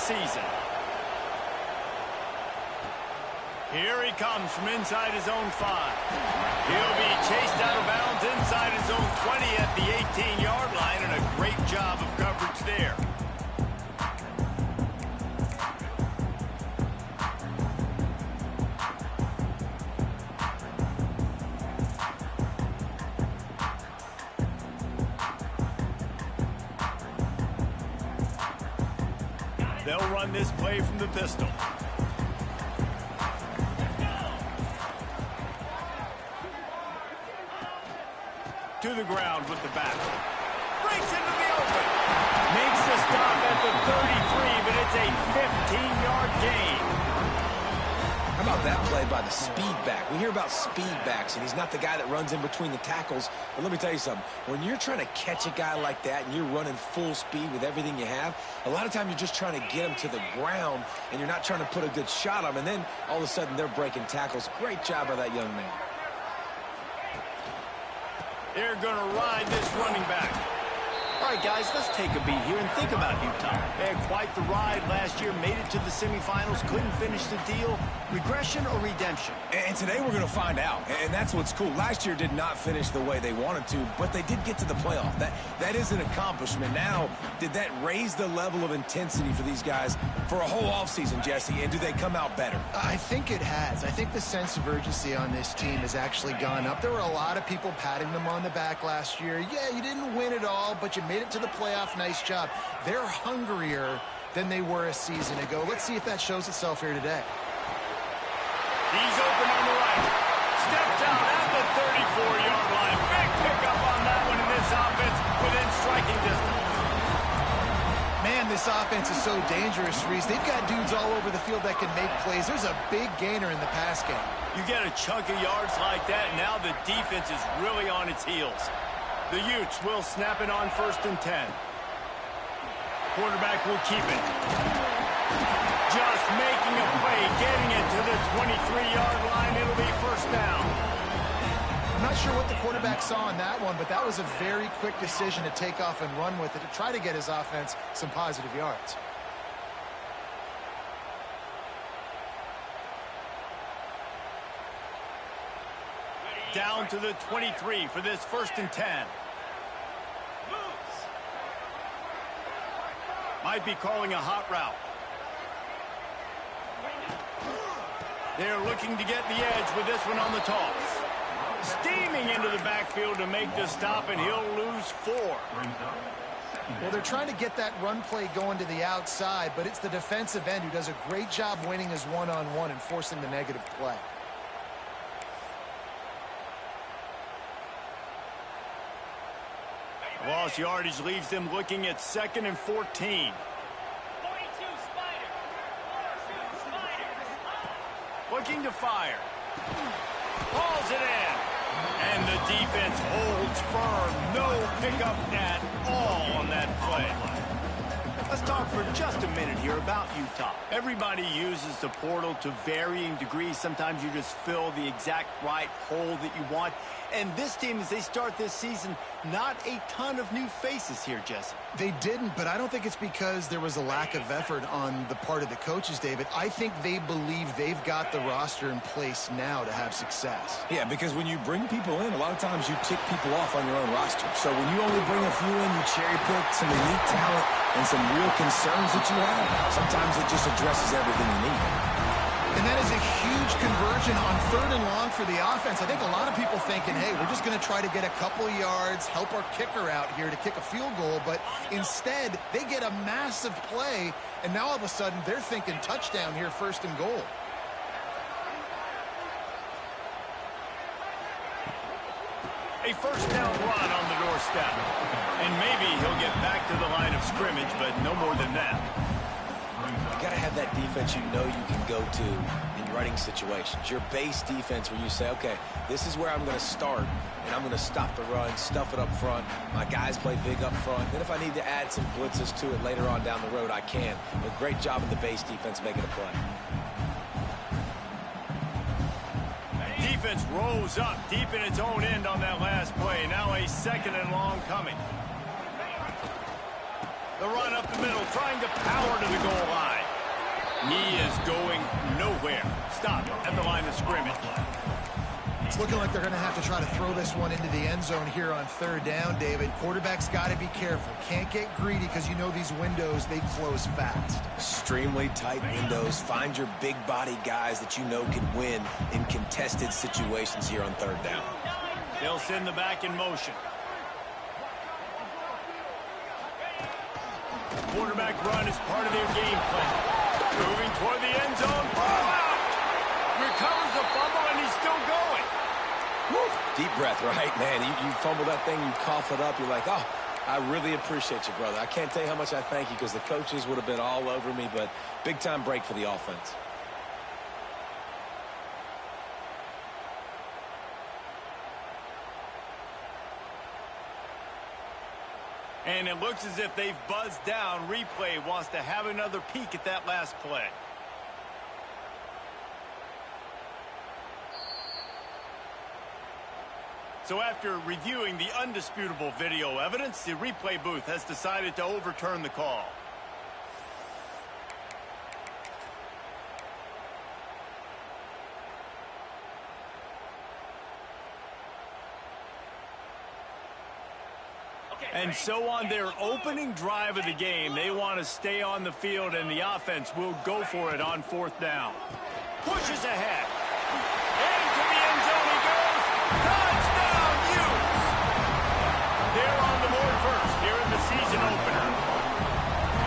season. Here he comes from inside his own 5. He'll be chased out of bounds inside his own 20 at the 18-yard line, and a great job of coverage there. They'll run this play from the pistol. To the ground with the back. Breaks into the open. Makes the stop at the 33, but it's a 15-yard gain. How about that play by the speed back? We hear about speed backs, and he's not the guy that runs in between the tackles. But let me tell you something. When you're trying to catch a guy like that and you're running full speed with everything you have, a lot of times you're just trying to get him to the ground, and you're not trying to put a good shot on him, and then all of a sudden they're breaking tackles. Great job by that young man. They're going to ride this running back. All right, guys, let's take a beat here and think about Utah. They had quite the ride last year, made it to the semifinals, couldn't finish the deal. Regression or redemption? And today we're going to find out, and that's what's cool. Last year did not finish the way they wanted to, but they did get to the playoff. That is an accomplishment. Now, did that raise the level of intensity for these guys for a whole offseason, Jesse, and do they come out better? I think it has. I think the sense of urgency on this team has actually gone up. There were a lot of people patting them on the back last year. Yeah, you didn't win it all, but you made it to the playoff. Nice job. They're hungrier than they were a season ago. Let's see if that shows itself here today. He's open on the right. Steps out at the 34-yard line. Big pickup on that one in this offense within striking distance. Man, this offense is so dangerous, Reese. They've got dudes all over the field that can make plays. There's a big gainer in the pass game. You get a chunk of yards like that, now the defense is really on its heels. The Utes will snap it on 1st and 10. Quarterback will keep it. Just making a play, getting it to the 23-yard line. It'll be 1st down. I'm not sure what the quarterback saw on that one, but that was a very quick decision to take off and run with it to try to get his offense some positive yards. Down to the 23 for this 1st and 10. Might be calling a hot route. They're looking to get the edge with this one on the toss. Steaming into the backfield to make the stop, and he'll lose 4. Well, they're trying to get that run play going to the outside, but it's the defensive end who does a great job winning his one-on-one and forcing the negative play. Lost yardage leaves them looking at 2nd and 14. Looking to fire. Hauls it in. And the defense holds firm. No pickup at all on that play. Let's talk for just a minute here about Utah. Everybody uses the portal to varying degrees. Sometimes you just fill the exact right hole that you want. And this team, as they start this season, not a ton of new faces here, Jesse. They didn't, but I don't think it's because there was a lack of effort on the part of the coaches, David. I think they believe they've got the roster in place now to have success. Yeah, because when you bring people in, a lot of times you tick people off on your own roster. So when you only bring a few in, you cherry pick some elite talent and some real concerns that you have. Sometimes it just addresses everything you need. And that is a huge conversion on 3rd and long for the offense. I think a lot of people thinking, hey, we're just going to try to get a couple yards, help our kicker out here to kick a field goal. But instead, they get a massive play, and now all of a sudden they're thinking touchdown here, 1st and goal. A 1st down run on the doorstep. And maybe he'll get back to the line of scrimmage, but no more than that. You got to have that defense you know you can go to in running situations. Your base defense where you say, okay, this is where I'm going to start, and I'm going to stop the run, stuff it up front. My guys play big up front. Then if I need to add some blitzes to it later on down the road, I can. But great job of the base defense making a play. Defense rose up deep in its own end on that last play. Now a 2nd and long coming. The run up the middle, trying to power to the goal line. He is going nowhere. Stop at the line of scrimmage. It's looking like they're going to have to try to throw this one into the end zone here on third down, David. Quarterback's got to be careful. Can't get greedy because you know these windows, they close fast. Extremely tight windows. Find your big body guys that you know can win in contested situations here on third down. They'll send the back in motion. Quarterback run is part of their game plan. Moving toward the end zone. Ball out! Recovers the fumble, and he's still going. Woo. Deep breath, right, man? You fumble that thing, you cough it up, you're like, oh, I really appreciate you, brother. I can't tell you how much I thank you because the coaches would have been all over me, but big-time break for the offense. And it looks as if they've buzzed down. Replay wants to have another peek at that last play. So after reviewing the undisputable video evidence, the replay booth has decided to overturn the call. And so on their opening drive of the game, they want to stay on the field, and the offense will go for it on fourth down. Pushes ahead. Into the end zone he goes. Touchdown, Utes! They're on the board first here in the season opener.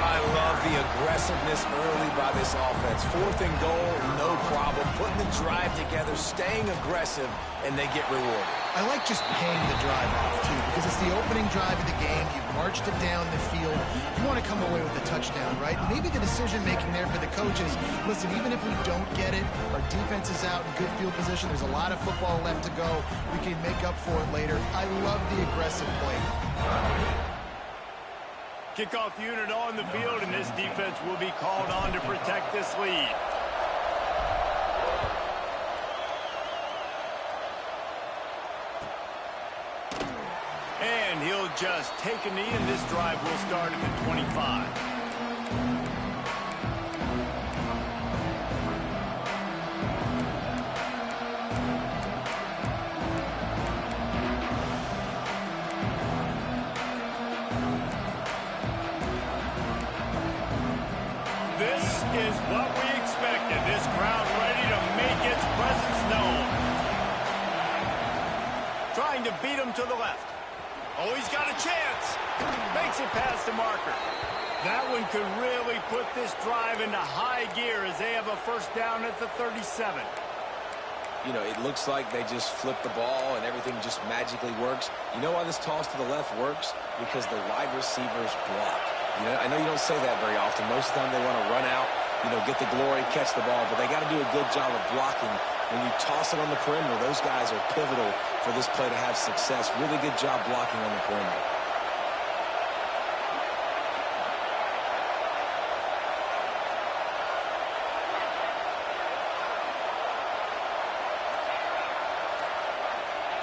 I love the aggressiveness early by this offense. Fourth and goal, no problem. Putting the drive together, staying aggressive, and they get rewarded. I like just paying the drive off, too, because it's the opening drive of the game. You've marched it down the field. You want to come away with a touchdown, right? Maybe the decision-making there for the coaches, listen, even if we don't get it, our defense is out in good field position. There's a lot of football left to go. We can make up for it later. I love the aggressive play. Kickoff unit on the field, and this defense will be called on to protect this lead. And he'll just take a knee, and this drive will start at the 25. This is what we expected. This crowd ready to make its presence known. Trying to beat him to the left. Oh, he's got a chance. Makes it past the marker. That one could really put this drive into high gear as they have a first down at the 37. You know, it looks like they just flip the ball and everything just magically works. You know why this toss to the left works? Because the wide receivers block. You know, I know you don't say that very often. Most of the time they want to run out, you know, get the glory, catch the ball, but they got to do a good job of blocking. When you toss it on the perimeter, those guys are pivotal for this play to have success. Really good job blocking on the perimeter.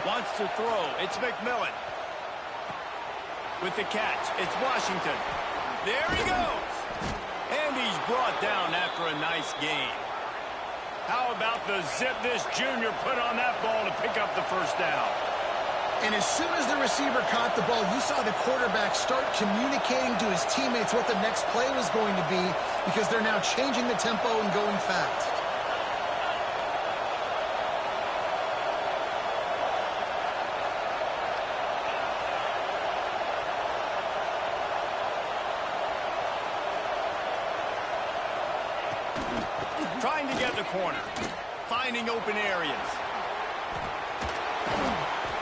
Wants to throw. It's McMillan. With the catch, it's Washington. There he goes. And he's brought down after a nice gain. How about the zip this junior put on that ball to pick up the first down? And as soon as the receiver caught the ball, you saw the quarterback start communicating to his teammates what the next play was going to be because they're now changing the tempo and going fast. Trying to get the corner. Finding open areas.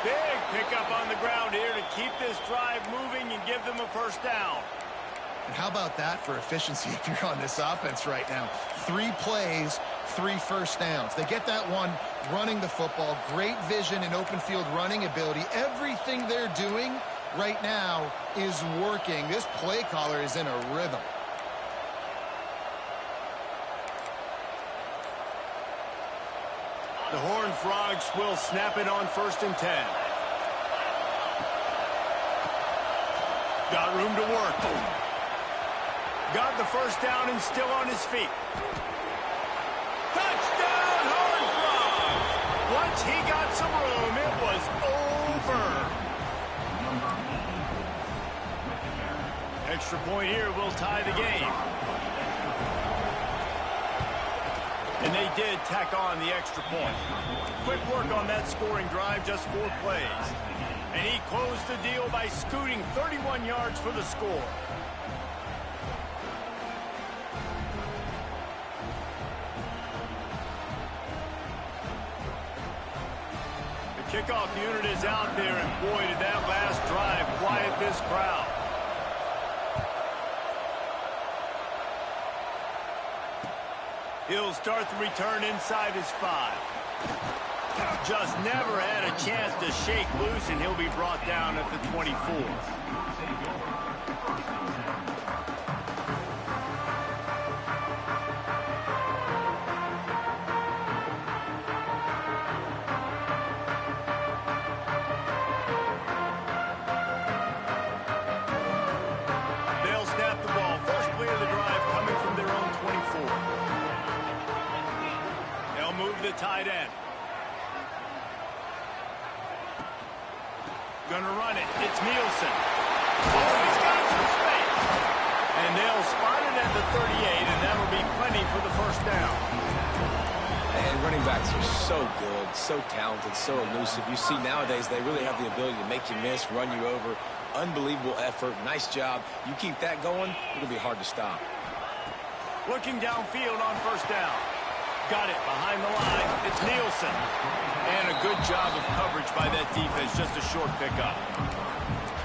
Big pickup on the ground here to keep this drive moving and give them a first down. And how about that for efficiency if you're on this offense right now? 3 plays, 3 first downs. They get that one running the football. Great vision and open field running ability. Everything they're doing right now is working. This play caller is in a rhythm. The Horned Frogs will snap it on 1st and 10. Got room to work. Got the first down and still on his feet. Touchdown, Horned Frogs! Once he got some room, it was over. Extra point here will tie the game. And they did tack on the extra point. Quick work on that scoring drive, just 4 plays. And he closed the deal by scooting 31 yards for the score. The kickoff unit is out there, and boy, did that last drive quiet this crowd. He'll start the return inside his 5. Just never had a chance to shake loose, and he'll be brought down at the 24. They'll snap the ball. First play of the drive coming from their own 24. They'll move the tight end. Gonna run it. It's Nielsen. Oh, he's got some space. And they'll spot it at the 38, and that'll be plenty for the first down. And running backs are so good, so talented, so elusive. You see nowadays they really have the ability to make you miss, run you over. Unbelievable effort. Nice job. You keep that going, it'll be hard to stop. Looking downfield on first down. Got it behind the line. It's Nielsen. And a good job of coverage by that defense. Just a short pickup.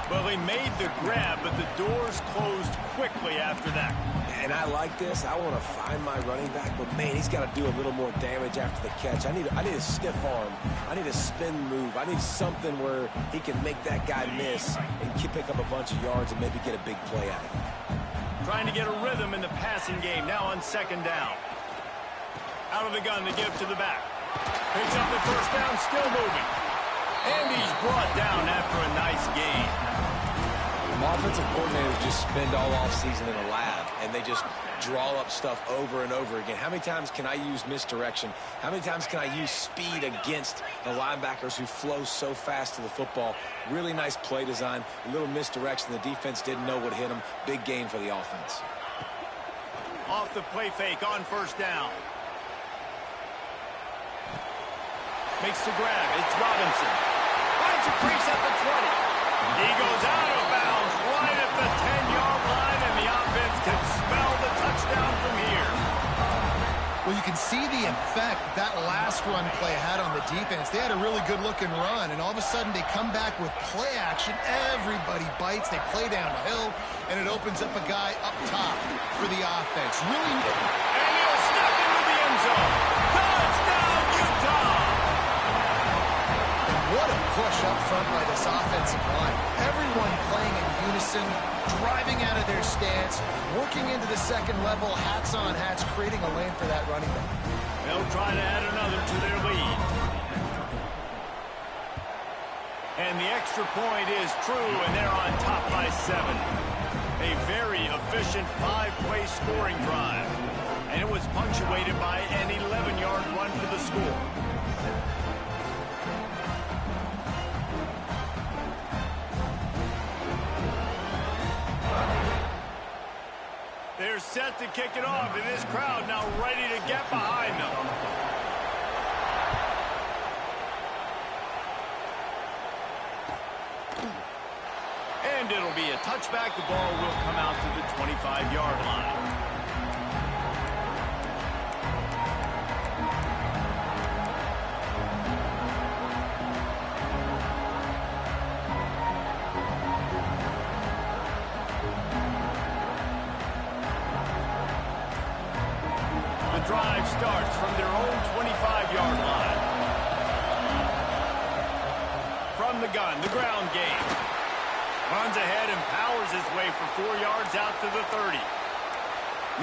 Well, they made the grab, but the doors closed quickly after that. And I like this. I want to find my running back, but man, he's got to do a little more damage after the catch. I need a stiff arm. I need a spin move. I need something where he can make that guy miss and pick up a bunch of yards and maybe get a big play out of it. Trying to get a rhythm in the passing game. Now on second down. Out of the gun to give to the back. Picks up the first down, still moving. And he's brought down after a nice gain. Offensive coordinators just spend all offseason in a lab, and they just draw up stuff over and over again. How many times can I use misdirection? How many times can I use speed against the linebackers who flow so fast to the football? Really nice play design, a little misdirection. The defense didn't know what hit them. Big gain for the offense. Off the play fake on first down. Makes the grab. It's Robinson. Finds a crease at the 20. He goes out of bounds right at the 10-yard line, and the offense can spell the touchdown from here. Well, you can see the effect that last run play had on the defense. They had a really good-looking run, and all of a sudden they come back with play action. Everybody bites. They play downhill, and it opens up a guy up top for the offense. Really. And he'll step into the end zone. Touchdown, Utah! What a push up front by this offensive line. Everyone playing in unison, driving out of their stance, working into the second level, hats on hats, creating a lane for that running back. They'll try to add another to their lead. And the extra point is true, and they're on top by 7. A very efficient 5-play scoring drive. And it was punctuated by an 11-yard run for the score. They're set to kick it off, and this crowd now ready to get behind them. And it'll be a touchback. The ball will come out to the 25-yard line. Drive starts from their own 25-yard line. From the gun, the ground game. Runs ahead and powers his way for 4 yards out to the 30.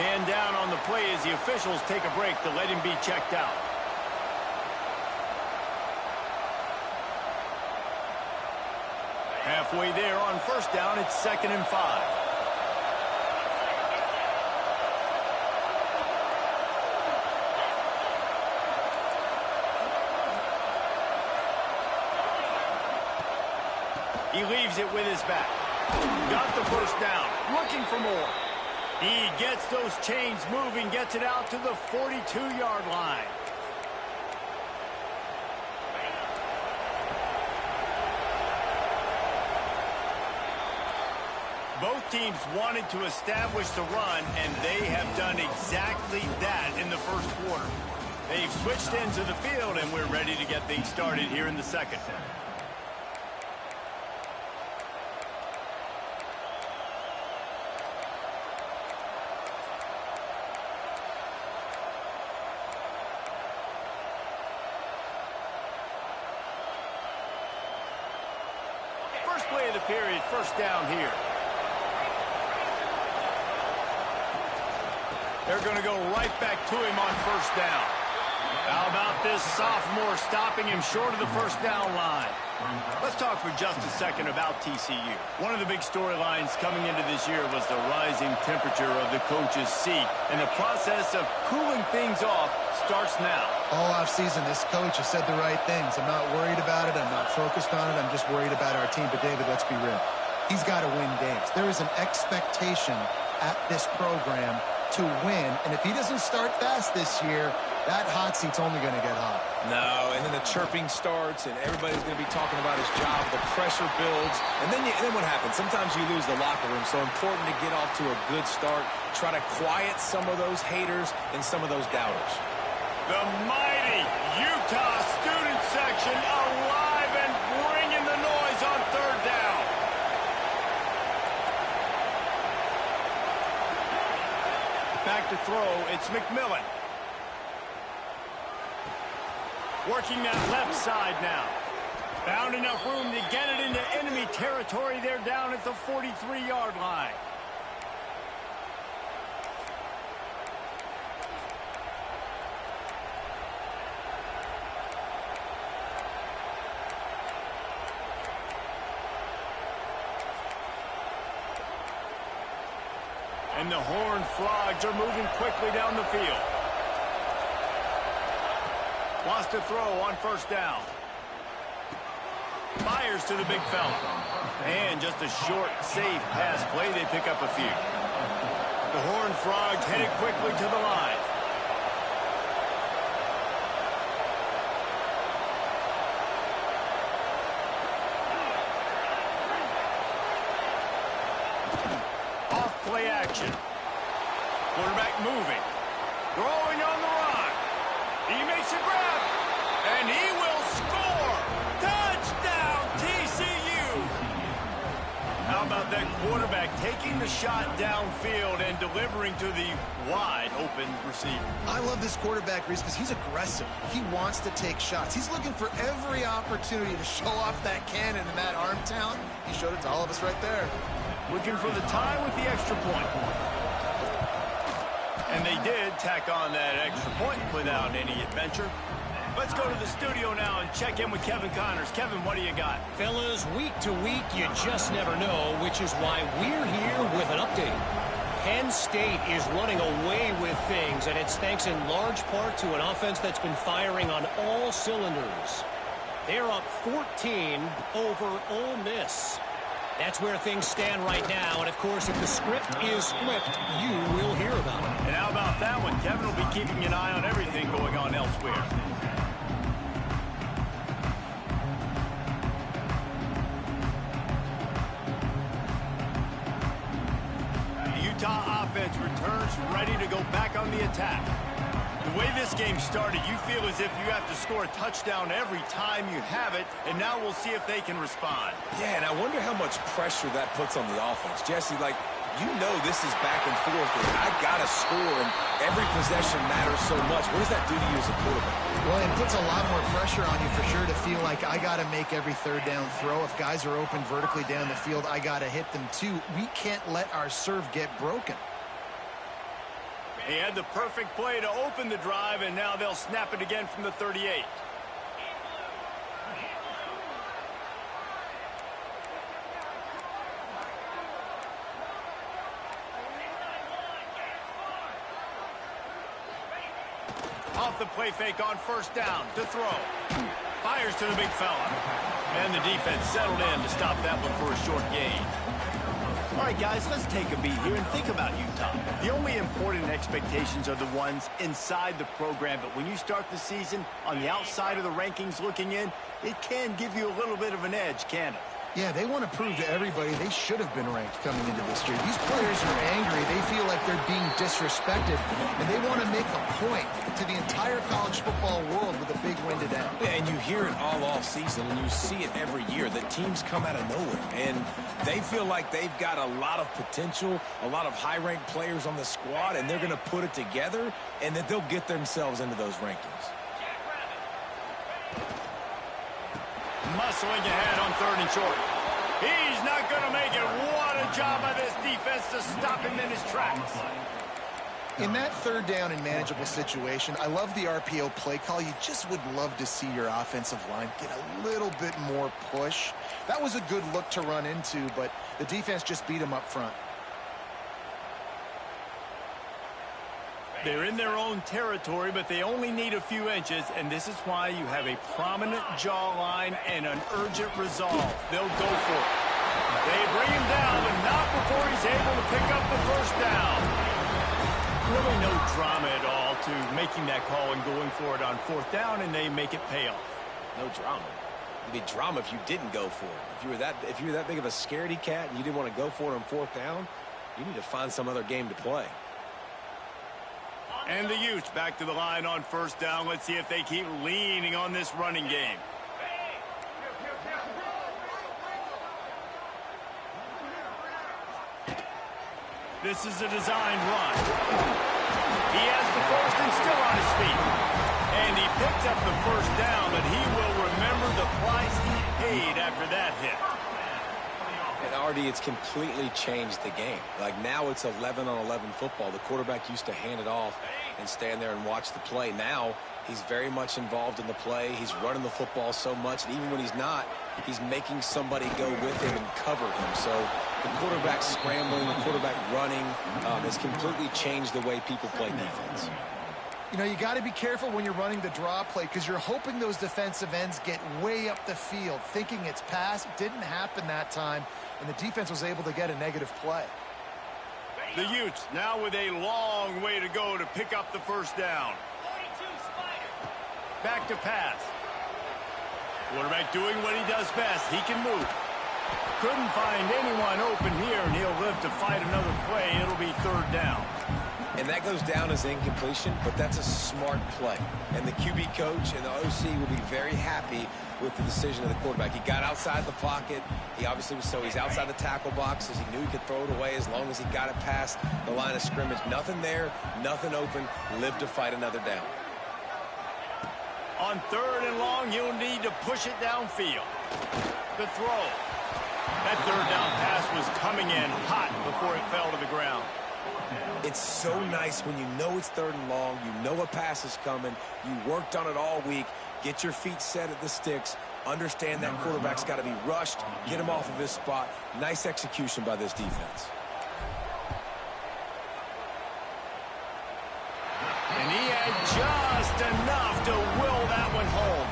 Man down on the play as the officials take a break to let him be checked out. Halfway there on first down, it's 2nd and 5. He leaves it with his back. Got the first down. Looking for more. He gets those chains moving, gets it out to the 42-yard line. Both teams wanted to establish the run, and they have done exactly that in the first quarter. They've switched ends of the field, and we're ready to get things started here in the second. First play of the period, first down here. They're going to go right back to him on first down. How about this sophomore stopping him short of the first down line? Let's talk for just a second about TCU. One of the big storylines coming into this year was the rising temperature of the coach's seat, and the process of cooling things off starts now. All offseason, this coach has said the right things. I'm not worried about it. I'm not focused on it. I'm just worried about our team. But, David, let's be real. He's got to win games. There is an expectation at this program to win, and if he doesn't start fast this year, that hot seat's only going to get hot. No, and then the chirping starts, and everybody's going to be talking about his job. The pressure builds, and then what happens? Sometimes you lose the locker room, so important to get off to a good start. Try to quiet some of those haters and some of those doubters. The mighty Utah student section alive and bringing the noise on third down. Back to throw, it's McMillan. Working that left side now. Found enough room to get it into enemy territory. They're down at the 43-yard line. And the Horned Frogs are moving quickly down the field. Wants to throw on first down. Fires to the big fella. And just a short, safe pass play. They pick up a few. The Horned Frogs headed quickly to the line. Off-play action. Quarterback moving. Throwing on the run. He makes a grab. And he will score. Touchdown, TCU. How about that quarterback taking the shot downfield and delivering to the wide open receiver? I love this quarterback, Reese, because he's aggressive. He wants to take shots. He's looking for every opportunity to show off that cannon and that arm talent. He showed it to all of us right there. Looking for the tie with the extra point. And they did tack on that extra point without any adventure. Let's go to the studio now and check in with Kevin Connors. Kevin, what do you got? Fellas, week to week, you just never know, which is why we're here with an update. Penn State is running away with things, and it's thanks in large part to an offense that's been firing on all cylinders. They're up 14 over Ole Miss. That's where things stand right now, and of course, if the script is flipped, you will hear about it. And how about that one? Kevin will be keeping an eye on everything going on elsewhere. The Utah offense returns ready to go back on the attack. The way this game started, you feel as if you have to score a touchdown every time you have it, and now we'll see if they can respond. Yeah, and I wonder how much pressure that puts on the offense. Jesse, like, you know this is back and forth. I got to score, and every possession matters so much. What does that do to you as a quarterback? Well, it puts a lot more pressure on you for sure to feel like I got to make every third down throw. If guys are open vertically down the field, I got to hit them too. We can't let our serve get broken. He had the perfect play to open the drive, and now they'll snap it again from the 38. Off the play fake on first down to throw. Fires to the big fella. And the defense settled in to stop that one for a short gain. All right, guys, let's take a beat here and think about Utah. The only important expectations are the ones inside the program, but when you start the season on the outside of the rankings looking in, it can give you a little bit of an edge, can it? Yeah, they want to prove to everybody they should have been ranked coming into this year. These players are angry. They feel like they're being disrespected, and they want to make a point to the entire college football world with a big win today. Yeah, and you hear it all off season, and you see it every year. The teams come out of nowhere, and they feel like they've got a lot of potential, a lot of high-ranked players on the squad, and they're going to put it together, and that they'll get themselves into those rankings. Muscling ahead on 3rd and short. He's not going to make it. What a job by this defense to stop him in his tracks. In that 3rd down and manageable situation, I love the RPO play call. You just would love to see your offensive line get a little bit more push. That was a good look to run into, but the defense just beat him up front. They're in their own territory, but they only need a few inches, and this is why you have a prominent jawline and an urgent resolve. They'll go for it. They bring him down, but not before he's able to pick up the 1st down. Really no drama at all to making that call and going for it on 4th down, and they make it pay off. No drama. It'd be drama if you didn't go for it. If you were that big of a scaredy cat and you didn't want to go for it on 4th down, you need to find some other game to play. And the Utes back to the line on 1st down. Let's see if they keep leaning on this running game. This is a designed run. He has the 1st and still on his feet. And he picked up the 1st down, but he will remember the price he paid after that hit. And Artie, it's completely changed the game. Like now it's 11-on-11 football. The quarterback used to hand it off and stand there and watch the play. Now he's very much involved in the play. He's running the football so much, and even when he's not, he's making somebody go with him and cover him. So the quarterback scrambling, the quarterback running has completely changed the way people play defense. You know, you got to be careful when you're running the draw play because you're hoping those defensive ends get way up the field, thinking it's pass. It didn't happen that time, and the defense was able to get a negative play. The Utes now with a long way to go to pick up the 1st down. Back to pass. Quarterback doing what he does best. He can move. Couldn't find anyone open here, and he'll live to fight another play. It'll be 3rd down. And that goes down as incompletion, but that's a smart play. And the QB coach and the OC will be very happy with the decision of the quarterback. He got outside the pocket. He obviously was he's outside the tackle box as he knew he could throw it away as long as he got it past the line of scrimmage. Nothing there, nothing open. Live to fight another down. On 3rd and long, you'll need to push it downfield. The throw. That 3rd down pass was coming in hot before it fell to the ground. It's so nice when you know it's 3rd and long, you know a pass is coming, you worked on it all week, get your feet set at the sticks, understand that quarterback's got to be rushed, get him off of his spot. Nice execution by this defense. And he had just enough to will that one home.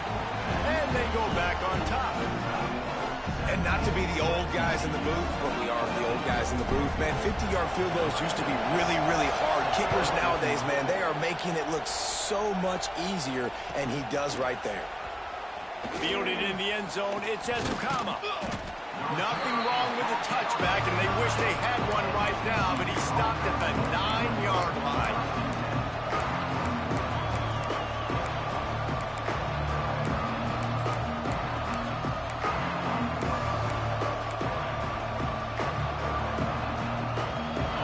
And they go back on top. And not to be the old guys in the booth, but we are the old guys in the booth, man. 50-yard field goals used to be really, really hard. Kickers nowadays, man, they are making it look so much easier, and he does right there. Fielded in the end zone, it's Ezukama. Nothing wrong with the touchback, and they wish they had one right now, but he stopped at the 9-yard line.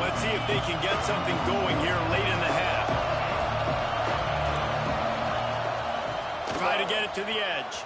Let's see if they can get something going here late in the half. Try to get it to the edge.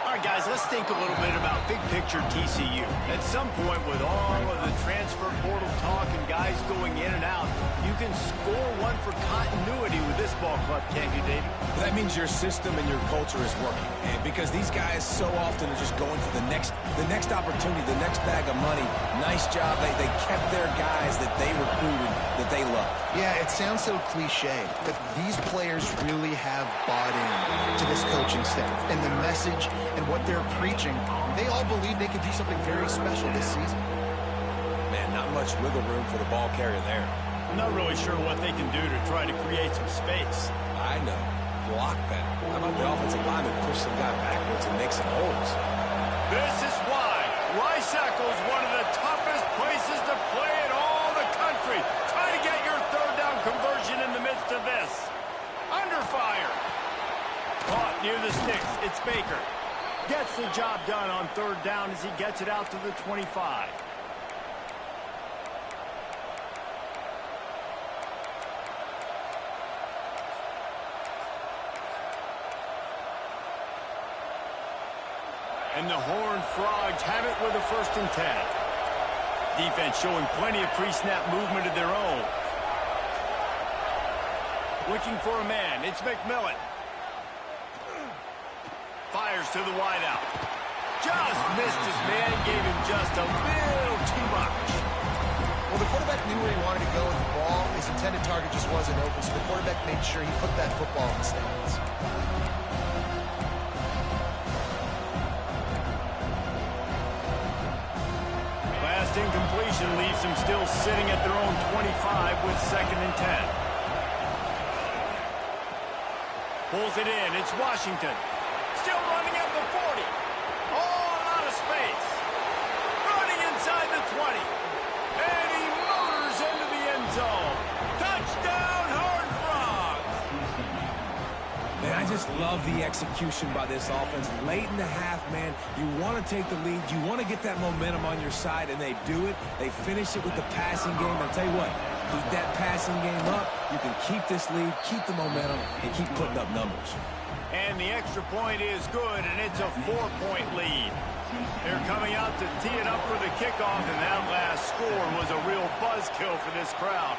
All right, guys, let's think a little bit about big-picture TCU. At some point, with all of the transfer portal talk and guys going in and out, you can score one for continuity with this ball club, can't you, David? That means your system and your culture is working. And because these guys so often are just going for the next opportunity, the next bag of money. Nice job. They kept their guys that they recruited, that they love. Yeah, it sounds so cliche, but these players really have bought in to this coaching staff and the message and what they're preaching. They all believe they can do something very special this season. Man, not much wiggle room for the ball carrier there. I'm not really sure what they can do to try to create some space. I know. Block better. How about the offensive lineman push some guy backwards and make some holes? This is why Rice-Eccles is one of the toughest places to play in all the country. Try to get your third down conversion in the midst of this. Under fire. Caught near the sticks. It's Baker. Gets the job done on third down as he gets it out to the 25. And the Horned Frogs have it with a 1st and 10. Defense showing plenty of pre-snap movement of their own. Looking for a man. It's McMillan. Fires to the wideout. Just missed his man. Gave him just a little too much. Well, the quarterback knew where he wanted to go with the ball. His intended target just wasn't open, so the quarterback made sure he put that football in the stands. Last incompletion leaves them still sitting at their own 25 with 2nd and 10. Pulls it in. It's Washington. Still running at the 40. All out of space. Running inside the 20. And he motors into the end zone. Touchdown, Horned Frogs. Man, I just love the execution by this offense. Late in the half, man, you want to take the lead. You want to get that momentum on your side, and they do it. They finish it with the passing game. I'll tell you what, keep that passing game up. You can keep this lead, keep the momentum, and keep putting up numbers. And the extra point is good, and it's a 4-point lead. They're coming out to tee it up for the kickoff, and that last score was a real buzzkill for this crowd.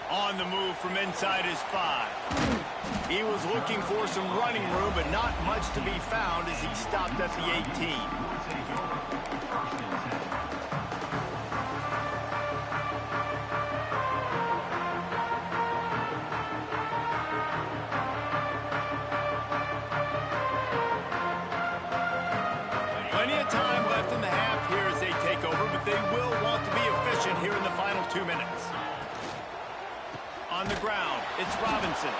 On the move from inside his 5. He was looking for some running room, but not much to be found as he stopped at the 18. Plenty of time left in the half here as they take over, but they will want to be efficient here in the final 2 minutes. On the ground, it's Robinson.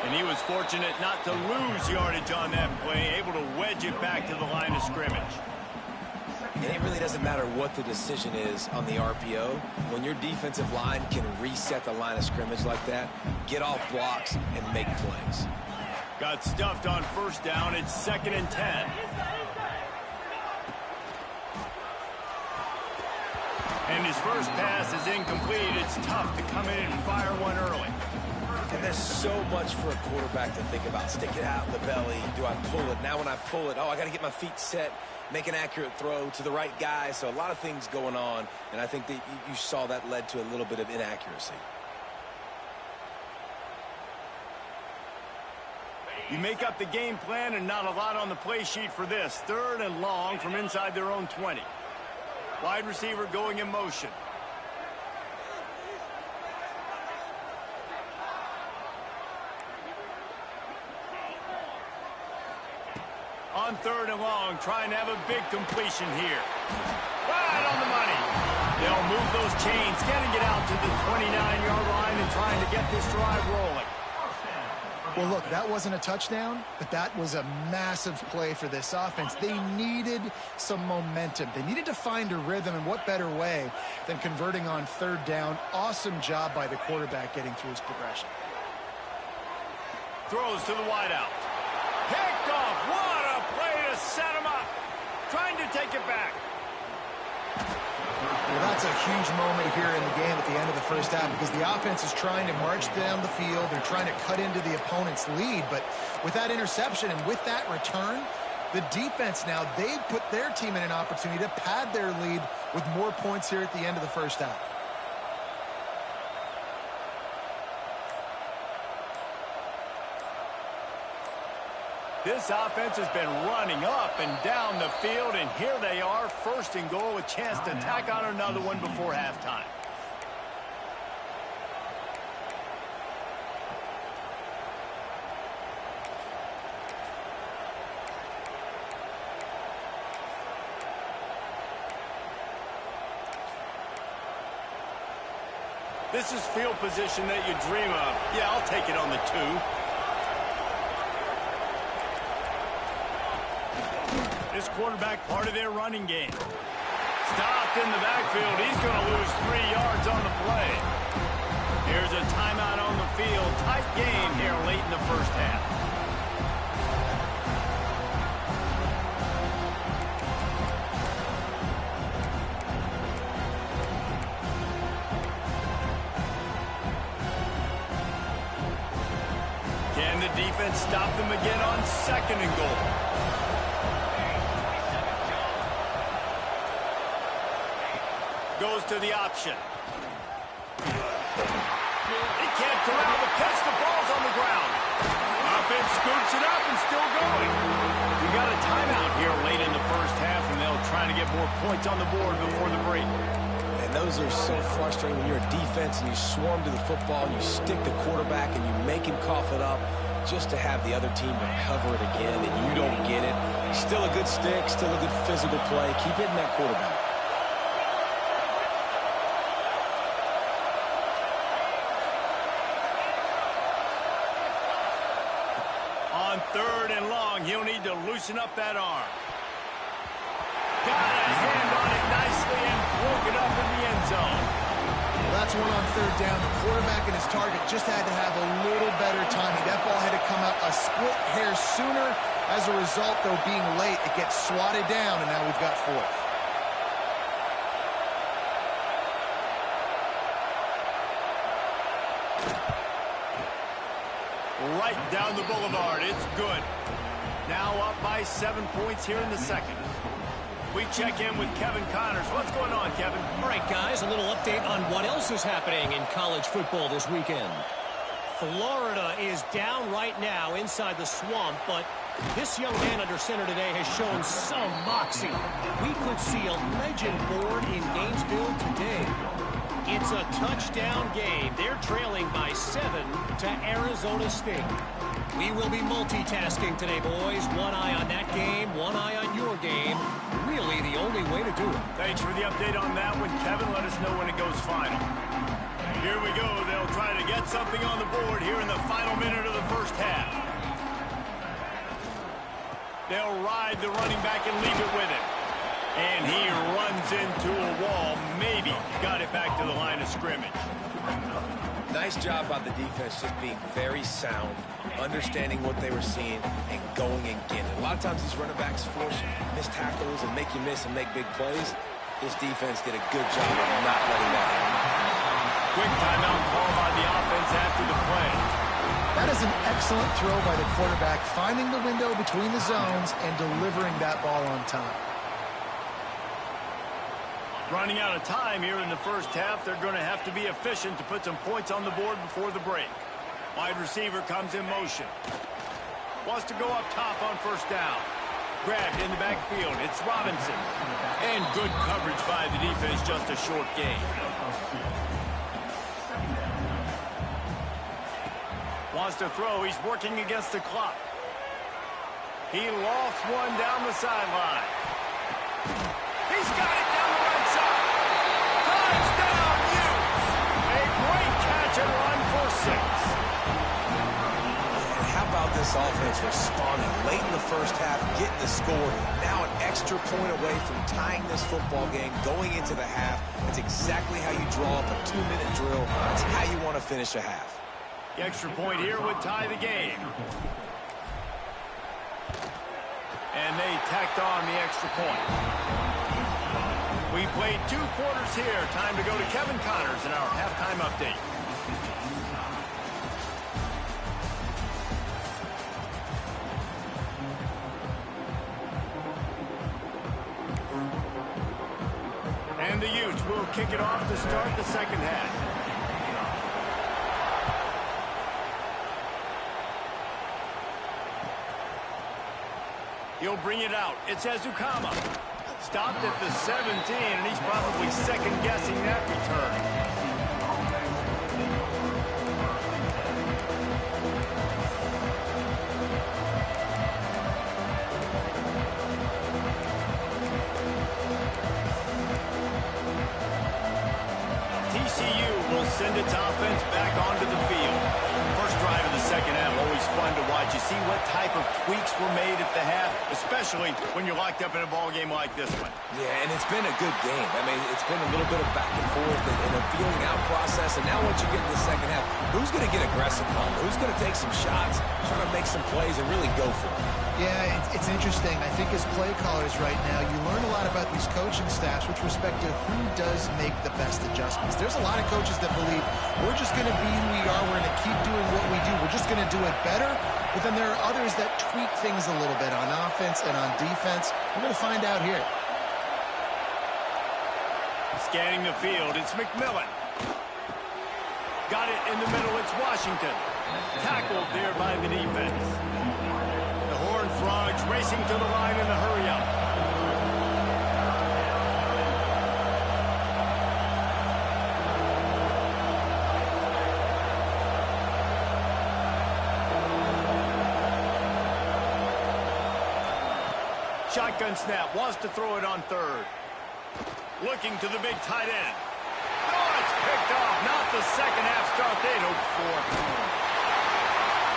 And he was fortunate not to lose yardage on that play, able to wedge it back to the line of scrimmage. And it really doesn't matter what the decision is on the RPO. When your defensive line can reset the line of scrimmage like that, get off blocks and make plays. Got stuffed on 1st down. It's 2nd and 10. And his first pass is incomplete. It's tough to come in and fire one early. And there's so much for a quarterback to think about. Stick it out in the belly. Do I pull it? Now when I pull it, oh, I got to get my feet set, make an accurate throw to the right guy. So a lot of things going on, and I think that you saw that led to a little bit of inaccuracy. You make up the game plan and not a lot on the play sheet for this. 3rd and long from inside their own 20. Wide receiver going in motion. On 3rd and long, trying to have a big completion here. Right on the money. They'll move those chains, getting it out to the 29-yard line and trying to get this drive rolling. Well, look, that wasn't a touchdown, but that was a massive play for this offense. They needed some momentum. They needed to find a rhythm, and what better way than converting on 3rd down. Awesome job by the quarterback getting through his progression. Throws to the wideout. Picked off. What a play to set him up. Trying to take it back. Well, that's a huge moment here in the game at the end of the 1st half because the offense is trying to march down the field. They're trying to cut into the opponent's lead. But with that interception and with that return, the defense now, they've put their team in an opportunity to pad their lead with more points here at the end of the 1st half. This offense has been running up and down the field, and here they are, 1st and goal, a chance to tack on another one before halftime. This is field position that you dream of. Yeah, I'll take it on the 2. This quarterback part of their running game. Stopped in the backfield. He's going to lose 3 yards on the play. Here's a timeout on the field. Tight game here late in the first half. Can the defense stop them again on 2nd and goal? Goes to the option. He can't corral the pitch. The ball's on the ground. Offense scoops it up and still going. We got a timeout here late in the first half, and they'll try to get more points on the board before the break. And those are so frustrating when you're a defense and you swarm to the football, and you stick the quarterback, and you make him cough it up just to have the other team recover it again, and you don't get it. Still a good stick, still a good physical play. Keep hitting that quarterback. On 3rd and long, he'll need to loosen up that arm. Got a hand on it nicely and broke it up in the end zone. Well, that's one on 3rd down. The quarterback and his target just had to have a little better timing. That ball had to come out a split hair sooner. As a result, though, being late, it gets swatted down, and now we've got 4th. Right down the boulevard. It's good. Now up by 7 points here in the 2nd. We check in with Kevin Connors. What's going on, Kevin? All right, guys, a little update on what else is happening in college football this weekend. Florida is down right now inside the swamp, but this young man under center today has shown some moxie. We could see a legend born in Gainesville today. It's a touchdown game. They're trailing by 7 to Arizona State. We will be multitasking today, boys. One eye on that game, one eye on your game. Really the only way to do it. Thanks for the update on that one, Kevin. Let us know when it goes final. Here we go. They'll try to get something on the board here in the final minute of the first half. They'll ride the running back and leave it with him. And he runs into a wall. Maybe got it back to the line of scrimmage. Nice job by the defense, just being very sound, understanding what they were seeing, and going and getting it. A lot of times these running backs force missed tackles and make you miss and make big plays. This defense did a good job of not letting that happen. Quick timeout call by the offense after the play. That is an excellent throw by the quarterback, finding the window between the zones and delivering that ball on time. Running out of time here in the first half. They're going to have to be efficient to put some points on the board before the break. Wide receiver comes in motion. Wants to go up top on 1st down. Grabbed in the backfield. It's Robinson. And good coverage by the defense. Just a short gain. Wants to throw. He's working against the clock. He lofts one down the sideline. He's got it down the right side. Touchdown, Utes. A great catch and run for 6. And how about this offense responding late in the first half, getting the score, now an extra point away from tying this football game, going into the half. That's exactly how you draw up a 2-minute drill. That's how you want to finish a half. The extra point here would tie the game. And they tacked on the extra point. We played 2 quarters here. Time to go to Kevin Connors in our halftime update. And the Utes will kick it off to start the second half. He'll bring it out. It's Ezukama. Stopped at the 17, and he's probably second-guessing that return. TCU will send its offense back onto the field. First drive of the second half, always fun to watch. You see what type of tweaks were made at the half, especially when you're locked up in a ball game like this one. Yeah, and it's been a good game. I mean, it's been a little bit of back and forth and a feeling out process. And now once you get to the second half, who's going to get aggressive, Palmer? Who's going to take some shots, try to make some plays, and really go for it? Yeah, it's interesting. I think as play callers right now, you learn a lot about these coaching staffs with respect to who does make the best adjustments. There's a lot of coaches that believe we're just going to be who we are. We're going to keep doing what we do. We're just going to do it better. But then there are others that tweak things a little bit on offense and on defense. We're going to find out here. Scanning the field, it's McMillan. Got it in the middle, it's Washington. Tackled there by the defense. The Horned Frogs racing to the line in the hurry-up. Shotgun snap, wants to throw it on third. Looking to the big tight end. Oh, it's picked off. Not the second half start they'd hoped for.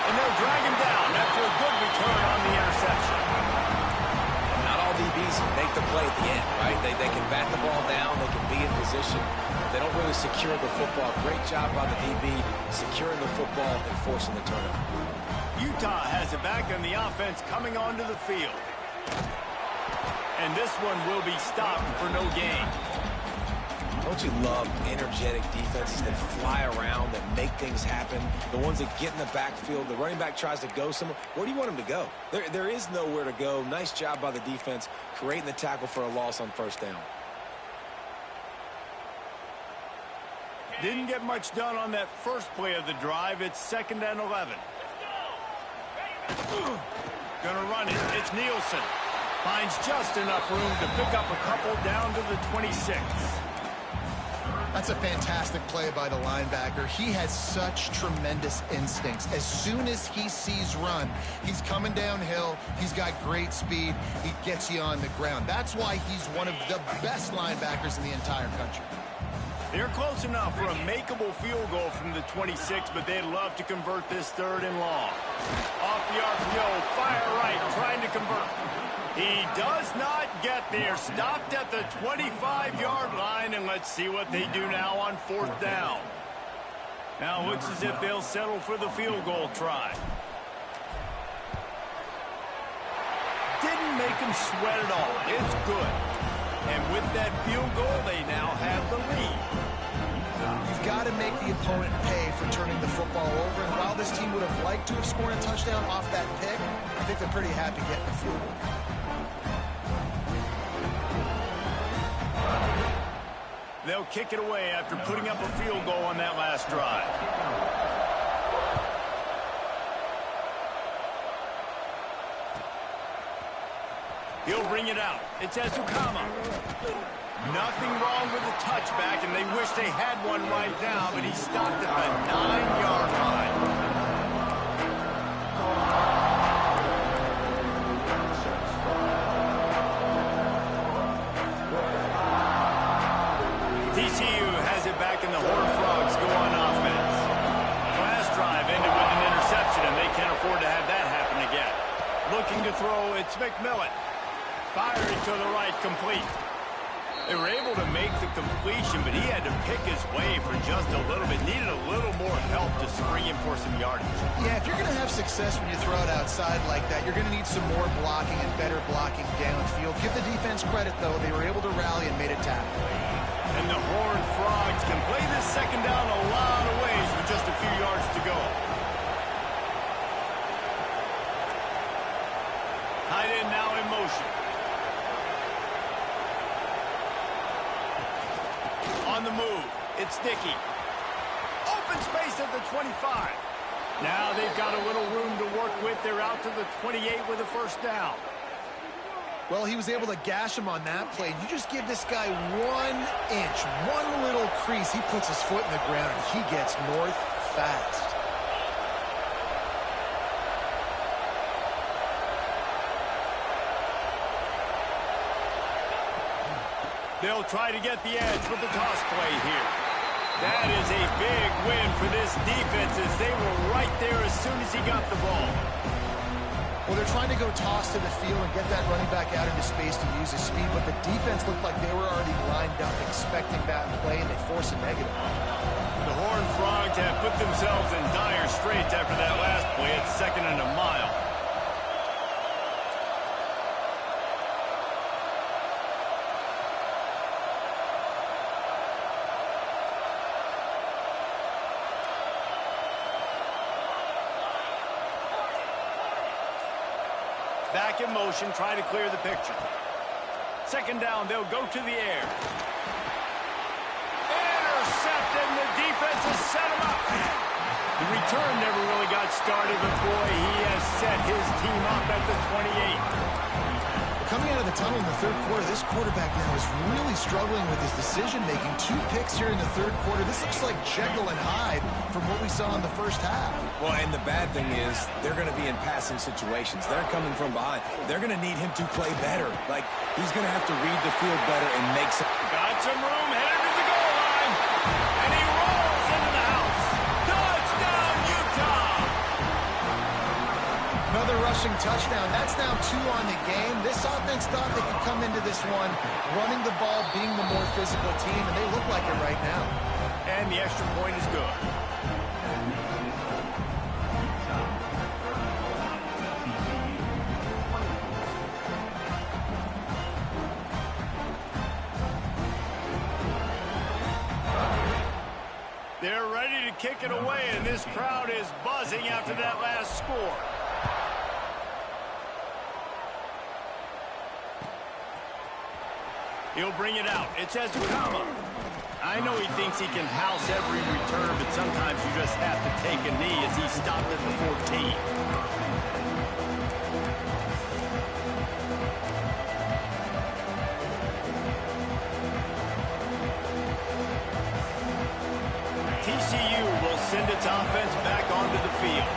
And they'll drag him down after a good return on the interception. Not all DBs make the play at the end, right? They can bat the ball down. They can be in position. They don't really secure the football. Great job by the DB securing the football and forcing the turnover. Utah has it back and the offense coming onto the field. And this one will be stopped for no gain. Don't you love energetic defenses that fly around, that make things happen? The ones that get in the backfield, the running back tries to go somewhere. Where do you want him to go? There is nowhere to go. Nice job by the defense creating the tackle for a loss on first down. Didn't get much done on that first play of the drive. It's 2nd and 11. Gonna run it. It's Nielsen. Finds just enough room to pick up a couple down to the 26. That's a fantastic play by the linebacker. He has such tremendous instincts. As soon as he sees run, he's coming downhill. He's got great speed. He gets you on the ground. That's why he's one of the best linebackers in the entire country. They're close enough for a makeable field goal from the 26, but they'd love to convert this 3rd and long. Off the RPO, fire right, trying to convert. He does not get there. Stopped at the 25-yard line, and let's see what they do now on 4th down. Now looks as if they'll settle for the field goal try. Didn't make him sweat at all. It's good. And with that field goal, they now have the lead. You've got to make the opponent pay for turning the football over. And while this team would have liked to have scored a touchdown off that pick, I think they're pretty happy getting the field goal. They'll kick it away after putting up a field goal on that last drive. He'll bring it out. It's Ezukama. Nothing wrong with the touchback, and they wish they had one right now, but he stopped at the 9-yard line. TCU has it back, and the Horned Frogs go on offense. Last drive ended with an interception, and they can't afford to have that happen again. Looking to throw, it's McMillan. Firing to the right, complete. They were able to make the completion, but he had to pick his way for just a little bit. Needed a little more help to spring him for some yardage. Yeah, if you're going to have success when you throw it outside like that, you're going to need some more blocking and better blocking downfield. Give the defense credit, though. They were able to rally and made it tackle. And the Horned Frogs can play this 2nd down a lot of ways with just a few yards to go. Tight end now in motion. On the move, it's Dickey. Open space at the 25. Now they've got a little room to work with. They're out to the 28 with a 1st down. Well, he was able to gash him on that play. You just give this guy 1 inch, one little crease. He puts his foot in the ground, and he gets north fast. They'll try to get the edge with the toss play here. That is a big win for this defense as they were right there as soon as he got the ball. Well, they're trying to go toss to the field and get that running back out into space to use his speed, but the defense looked like they were already lined up expecting that play, and they force a negative. The Horned Frogs have put themselves in dire straits after that last play at 2nd and a mile. Back in motion, try to clear the picture. 2nd down, they'll go to the air. Intercepted, and the defense has set him up. The return never really got started, but boy, he has set his team up at the 28. Coming out of the tunnel in the 3rd quarter, this quarterback now is really struggling with his decision-making. 2 picks here in the 3rd quarter. This looks like Jekyll and Hyde from what we saw in the 1st half. Well, and the bad thing is they're going to be in passing situations. They're coming from behind. They're going to need him to play better. Like, he's going to have to read the field better and make some... Got some room, headed to the goal line, and he rolls into the house. Touchdown, Utah! Another rushing touchdown. That's now 2 on the game. This offense thought they could come into this one running the ball, being the more physical team, and they look like it right now. And the extra point is good. They're ready to kick it away, and this crowd is buzzing after that last score. He'll bring it out. It's Ezukama. I know he thinks he can house every return, but sometimes you just have to take a knee as he stopped at the 14. TCU will send its offense back onto the field.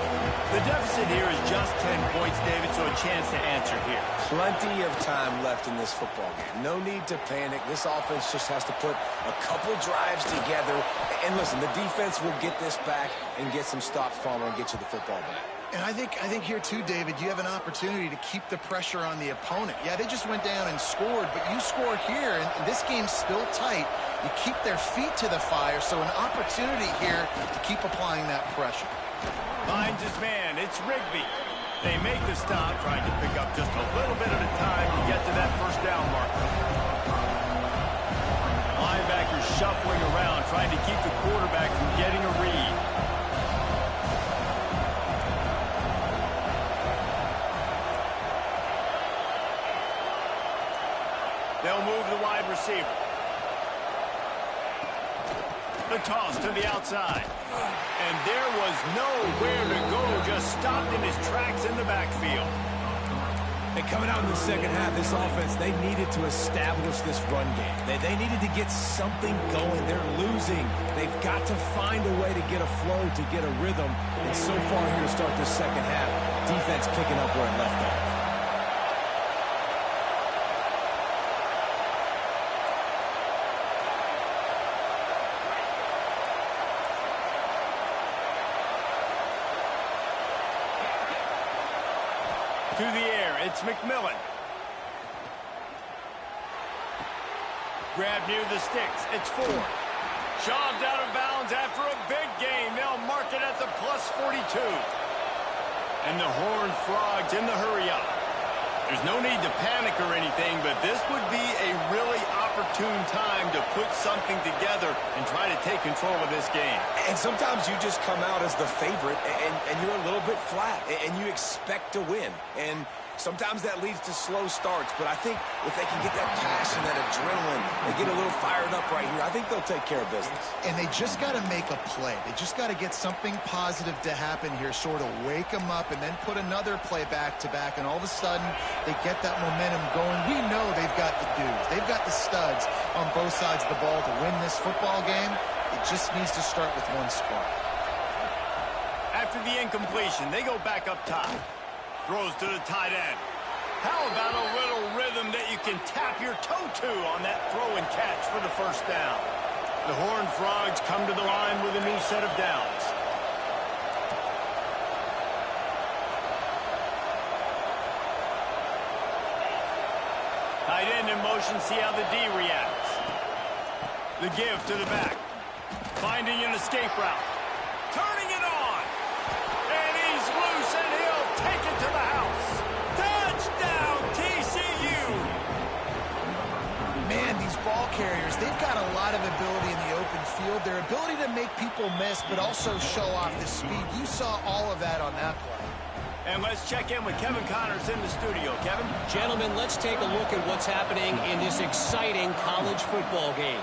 The deficit here is just 10 points, David, so a chance to answer here. Plenty of time left in this football game. No need to panic. This offense just has to put a couple drives together. And listen, the defense will get this back and get some stops from and get you the football back. And I think here too, David, you have an opportunity to keep the pressure on the opponent. Yeah, they just went down and scored, but you score here, and this game's still tight. You keep their feet to the fire, so an opportunity here to keep applying that pressure. Finds his man. It's Rigby. They make the stop, trying to pick up just a little bit at a time to get to that 1st down marker. Linebackers shuffling around, trying to keep the quarterback from getting a read. They'll move the wide receiver. The toss to the outside. And there was nowhere to go, just stopped in his tracks in the backfield. And coming out in the 2nd half, this offense, they needed to establish this run game. They needed to get something going. They're losing. They've got to find a way to get a flow, to get a rhythm. And so far here to start this 2nd half, defense picking up where it left off. To the air, it's McMillan. Grab near the sticks, it's Ford. Shoved out of bounds after a big gain. They'll mark it at the +42. And the Horned Frogs in the hurry-up. There's no need to panic or anything, but this would be a really opportune time to put something together and try to take control of this game. And sometimes you just come out as the favorite, and you're a little bit flat, and you expect to win. And sometimes that leads to slow starts, but I think if they can get that passion, that adrenaline, they get a little fired up right here, I think they'll take care of business. And they just got to make a play. They just got to get something positive to happen here, sort of wake them up, and then put another play back-to-back, and all of a sudden they get that momentum going. We know they've got the dudes. They've got the studs on both sides of the ball to win this football game. It just needs to start with one spark. After the incompletion, they go back up top. Throws to the tight end. How about a little rhythm that you can tap your toe to on that throw and catch for the 1st down? The Horned Frogs come to the line with a new set of downs. Tight end in motion, see how the D reacts. The give to the back. Finding an escape route. Turning it on. And he's loose, and he'll take it to the house. Touchdown, TCU! Man, these ball carriers, they've got a lot of ability in the open field. Their ability to make people miss, but also show off the speed. You saw all of that on that play. And let's check in with Kevin Connors in the studio. Kevin? Gentlemen, let's take a look at what's happening in this exciting college football game.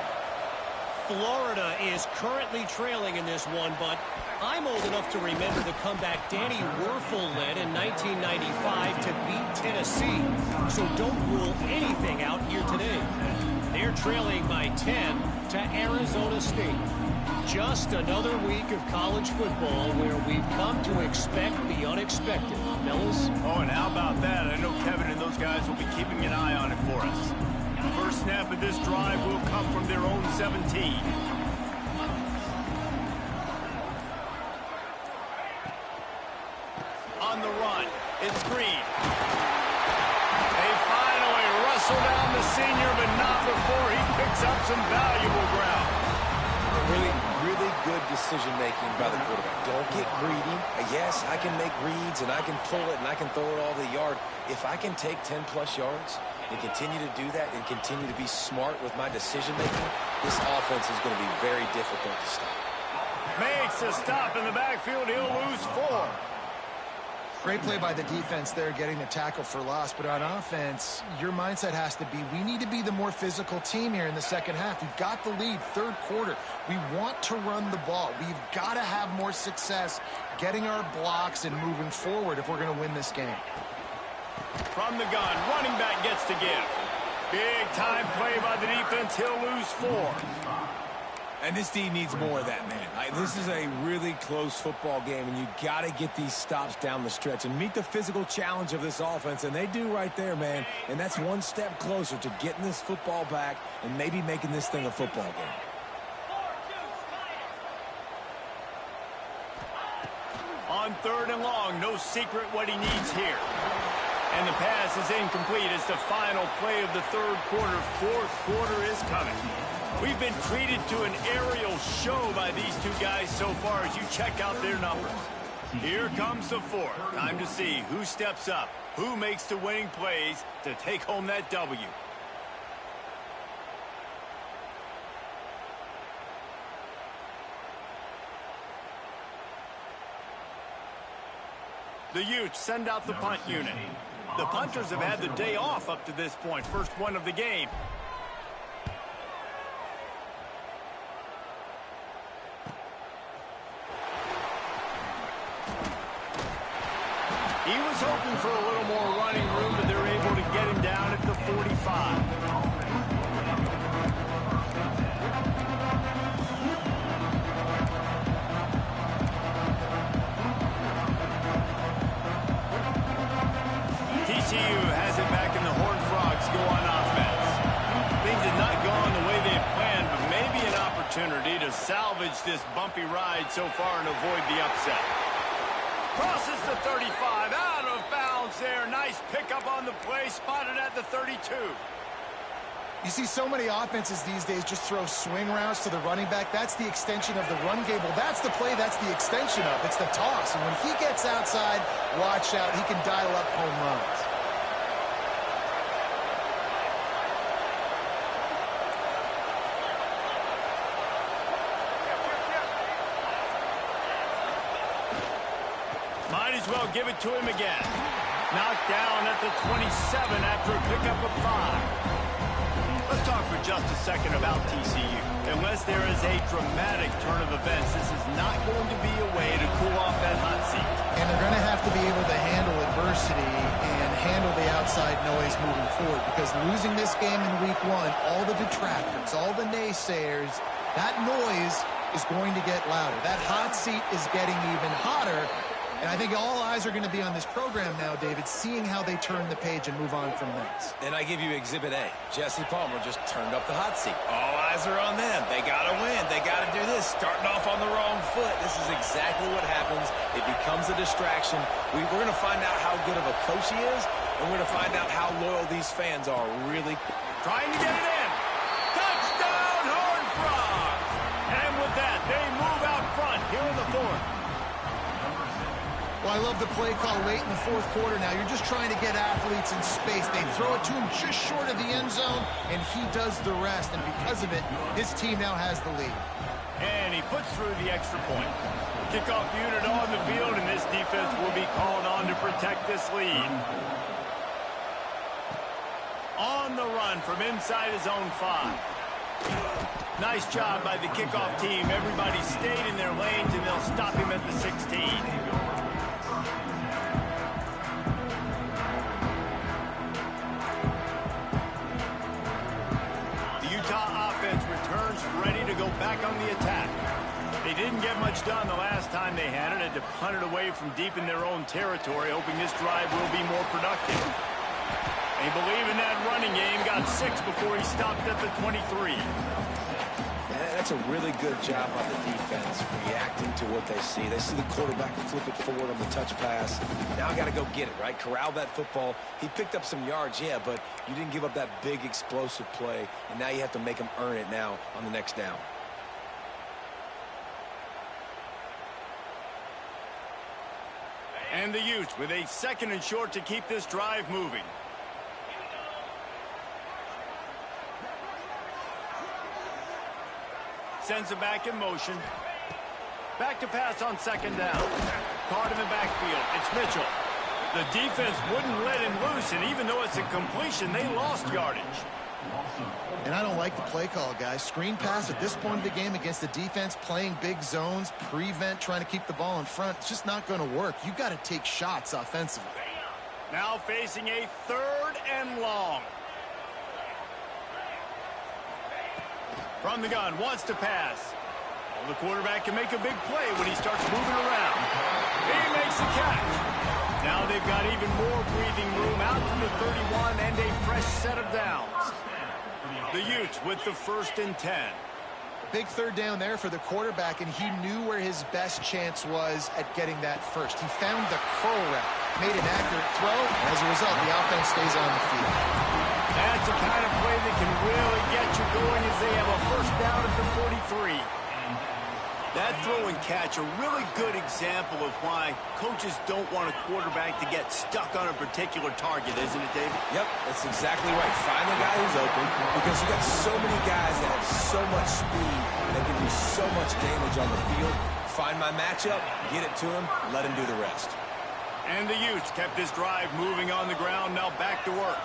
Florida is currently trailing in this one, but I'm old enough to remember the comeback Danny Werfel led in 1995 to beat Tennessee. So don't rule anything out here today. They're trailing by 10 to Arizona State. Just another week of college football where we've come to expect the unexpected, fellas. Oh, and how about that? I know Kevin and those guys will be keeping an eye on it for us. First snap of this drive will come from their own 17. On the run, it's Green. They finally wrestle down the senior, but not before he picks up some valuable ground. Really good decision-making by the quarterback. Don't get greedy. Yes, I can make reads, and I can pull it, and I can throw it all the yard. If I can take 10-plus yards and continue to do that and continue to be smart with my decision-making, this offense is going to be very difficult to stop. Makes a stop in the backfield. He'll lose 4. Great play by the defense there, getting the tackle for loss. But on offense, your mindset has to be, we need to be the more physical team here in the second half. We've got the lead, third quarter. We want to run the ball. We've got to have more success getting our blocks and moving forward if we're going to win this game. From the gun, running back gets to give. Big time play by the defense. He'll lose 4. And this team needs more of that, man. This is a really close football game, and you got to get these stops down the stretch and meet the physical challenge of this offense, and they do right there, man. And that's one step closer to getting this football back and maybe making this thing a football game. On 3rd and long, no secret what he needs here. And the pass is incomplete. It's the final play of the third quarter. Fourth quarter is coming. We've been treated to an aerial show by these two guys so far as you check out their numbers. Here comes the fourth. Time to see who steps up, who makes the winning plays to take home that W. The Utes send out the punt unit. The punters have had the day off up to this point. First one of the game. He was hoping for a little more running room, but they're able to get him down at the 45. TCU has it back and the Horned Frogs go on offense. Things have not gone the way they had planned, but maybe an opportunity to salvage this bumpy ride so far and avoid the upset. Crosses the 35, out of bounds there. Nice pickup on the play, spotted at the 32. You see so many offenses these days just throw swing routes to the running back. That's the extension of the run game. Well, that's the play that's the extension of. It's the toss. And when he gets outside, watch out. He can dial up home runs. Might as well give it to him again. Knocked down at the 27 after a pickup of 5. Let's talk for just a second about TCU. Unless there is a dramatic turn of events, this is not going to be a way to cool off that hot seat. And they're going to have to be able to handle adversity and handle the outside noise moving forward, because losing this game in week 1, all the detractors, all the naysayers, that noise is going to get louder. That hot seat is getting even hotter. And I think all eyes are going to be on this program now, David, seeing how they turn the page and move on from this. And I give you Exhibit A. Jesse Palmer just turned up the hot seat. All eyes are on them. They got to win. they got to do this. Starting off on the wrong foot. This is exactly what happens. It becomes a distraction. We're going to find out how good of a coach he is, and we're going to find out how loyal these fans are. Really trying to get it in. Touchdown, Horned Frogs! And with that, they move out front here in the fourth. Well, I love the play call late in the fourth quarter now. You're just trying to get athletes in space. They throw it to him just short of the end zone, and he does the rest. And because of it, his team now has the lead. And he puts through the extra point. Kickoff unit on the field, and this defense will be called on to protect this lead. On the run from inside his own 5. Nice job by the kickoff team. Everybody stayed in their lanes, and they'll stop him at the 16. Utah offense returns ready to go back on the attack. They didn't get much done the last time they had it. Had to punt it away from deep in their own territory, hoping this drive will be more productive. They believe in that running game. Got 6 before he stopped at the 23. That's a really good job by the defense, reacting to what they see. They see the quarterback flip it forward on the touch pass. Now I got to go get it, right? Corral that football. He picked up some yards, yeah, but you didn't give up that big explosive play, and now you have to make him earn it now on the next down. And the Utes with a 2nd and short to keep this drive moving. Sends it back in motion. Back to pass on 2nd down. Caught in the backfield. It's Mitchell. The defense wouldn't let him loose, and even though it's a completion, they lost yardage. And I don't like the play call, guys. Screen pass at this point of the game against the defense, playing big zones, prevent, trying to keep the ball in front. It's just not going to work. You got to take shots offensively. Now facing a 3rd and long. From the gun, wants to pass. Well, the quarterback can make a big play when he starts moving around. He makes the catch. Now they've got even more breathing room out to the 31 and a fresh set of downs. The Utes with the 1st and 10. Big 3rd down there for the quarterback, and he knew where his best chance was at getting that first. He found the curl route, made an accurate throw, and as a result, the offense stays on the field. That's the kind of play that can really get you going as they have a 1st down at the 43. That throw and catch, a really good example of why coaches don't want a quarterback to get stuck on a particular target, isn't it, David? Yep, that's exactly right. Find the guy who's open, because you got so many guys that have so much speed that can do so much damage on the field. Find my matchup, get it to him, let him do the rest. And the Utes kept this drive moving on the ground, now back to work.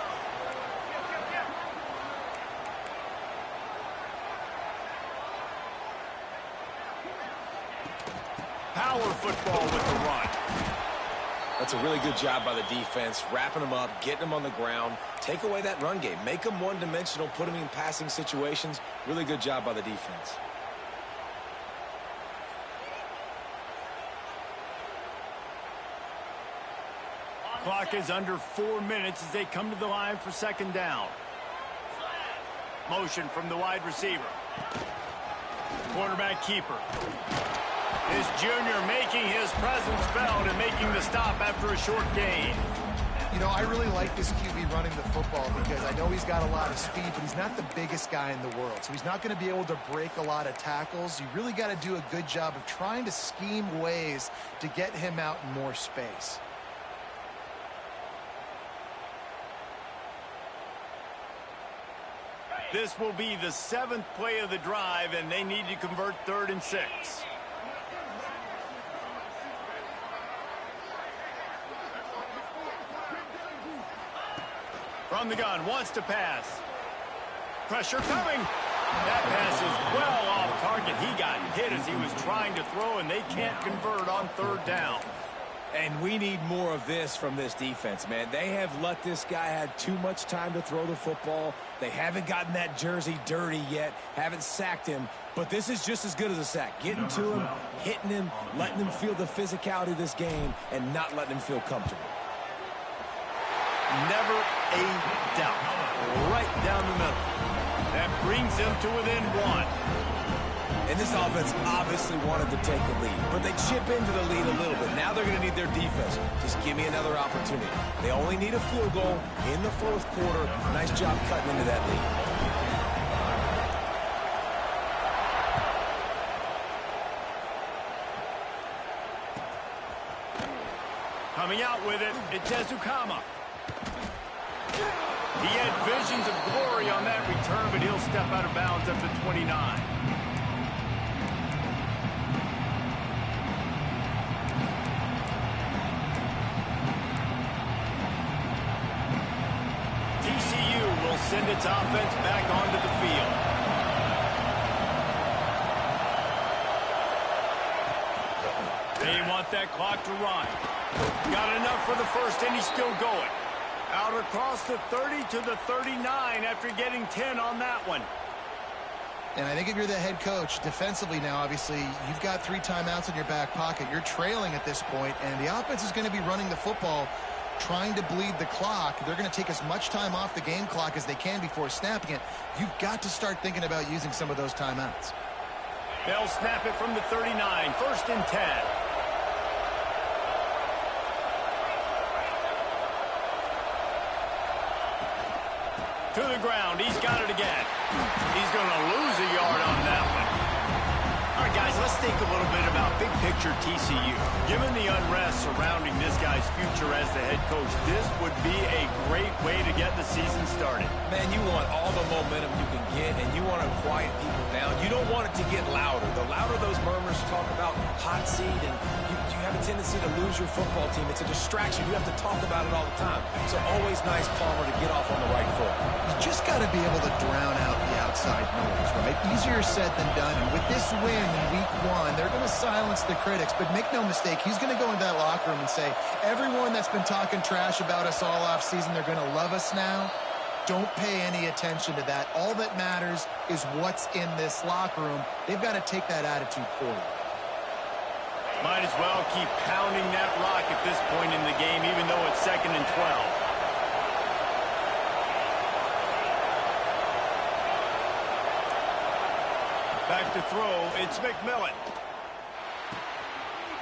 Power football with the run. That's a really good job by the defense, wrapping them up, getting them on the ground. Take away that run game. Make them one-dimensional, put them in passing situations. Really good job by the defense. Clock is under 4 minutes as they come to the line for 2nd down. Motion from the wide receiver. Quarterback keeper. This junior making his presence felt and making the stop after a short gain. You know, I really like this QB running the football because I know he's got a lot of speed, but he's not the biggest guy in the world. So he's not going to be able to break a lot of tackles. You really got to do a good job of trying to scheme ways to get him out in more space. This will be the 7th play of the drive, and they need to convert 3rd and 6. From the gun, wants to pass. Pressure coming. That pass is well off target. He got hit as he was trying to throw, and they can't convert on 3rd down. And we need more of this from this defense, man. They have let this guy have too much time to throw the football. They haven't gotten that jersey dirty yet, haven't sacked him. But this is just as good as a sack. Getting to him, hitting him, letting him feel the physicality of this game, and not letting him feel comfortable. Never a doubt. Right down the middle. That brings them to within 1. And And this offense obviously wanted to take the lead, but they chip into the lead a little bit. Now they're going to need their defense. Just give me another opportunity. They only need a field goal in the fourth quarter. Nice job cutting into that lead. Coming out with it, it's Ezukama. He had visions of glory on that return, but he'll step out of bounds up to 29. TCU will send its offense back onto the field. They want that clock to run. Got enough for the first, and he's still going. Out across the 30 to the 39 after getting 10 on that one. And I think if you're the head coach, defensively now, obviously, you've got 3 timeouts in your back pocket. You're trailing at this point, and the offense is going to be running the football, trying to bleed the clock. They're going to take as much time off the game clock as they can before snapping it. You've got to start thinking about using some of those timeouts. They'll snap it from the 39, first and 10. To the ground. He's got it again. He's going to lose a yard on that one. All right, guys, let's think a little bit about big picture TCU. Given the unrest surrounding this guy's future as the head coach, this would be a great way to get the season started. Man, you want all the momentum you can get, and you want to quiet people down. You don't want it to get louder. The louder those murmurs talk about hot seat, and you have a tendency to lose your football team. It's a distraction. You have to talk about it all the time. So always nice, Palmer, to get off on the right foot. You just got to be able to drown out the outside noise, right? Easier said than done. And with this win in week 1, they're going to silence the critics. But make no mistake, he's going to go into that locker room and say, everyone that's been talking trash about us all off season, they're going to love us now. Don't pay any attention to that. All that matters is what's in this locker room. They've got to take that attitude forward. Might as well keep pounding that rock at this point in the game, even though it's 2nd and 12. Back to throw, it's McMillan.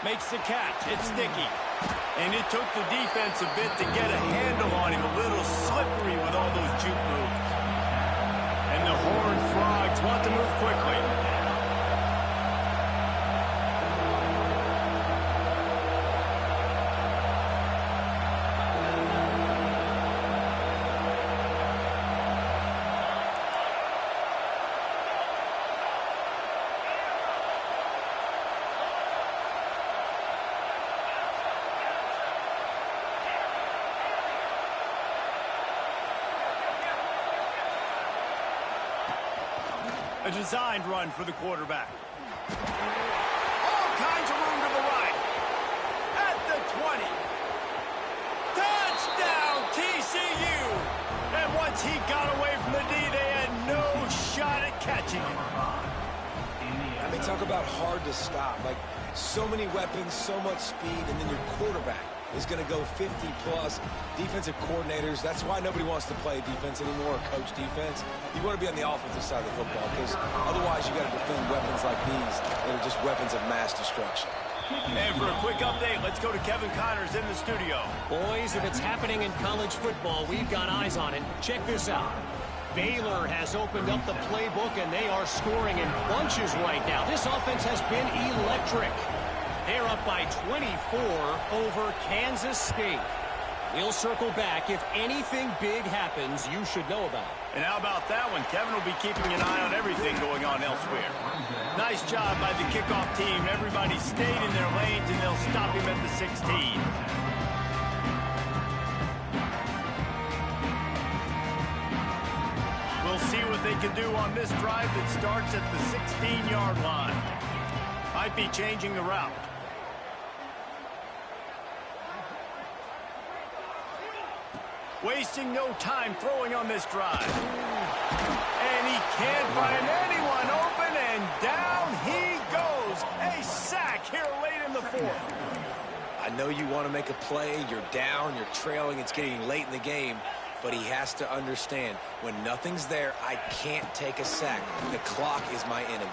Makes the catch, it's Sticky. And it took the defense a bit to get a handle on him, a little slippery with all those juke moves. And the Horned Frogs want to move quickly. A designed run for the quarterback. All kinds of room to the right. At the 20. Touchdown, TCU! And once he got away from the D, they had no shot at catching him. I mean, talk about hard to stop. Like, so many weapons, so much speed, and then your quarterback is going to go 50-plus. Defensive coordinators, that's why nobody wants to play defense anymore or coach defense. You want to be on the offensive side of the football because otherwise you got to defend weapons like these that are just weapons of mass destruction. And for a quick update, let's go to Kevin Connors in the studio. Boys, if it's happening in college football, we've got eyes on it. Check this out. Baylor has opened up the playbook, and they are scoring in bunches right now. This offense has been electric. They're up by 24 over Kansas State. We'll circle back. If anything big happens, you should know about it. And how about that one? Kevin will be keeping an eye on everything going on elsewhere. Nice job by the kickoff team. Everybody stayed in their lanes, and they'll stop him at the 16. We'll see what they can do on this drive that starts at the 16-yard line. Might be changing the route. Wasting no time throwing on this drive. And he can't find anyone open, and down he goes. A sack here late in the fourth. I know you want to make a play. You're down. You're trailing. It's getting late in the game. But he has to understand, when nothing's there, I can't take a sack. The clock is my enemy.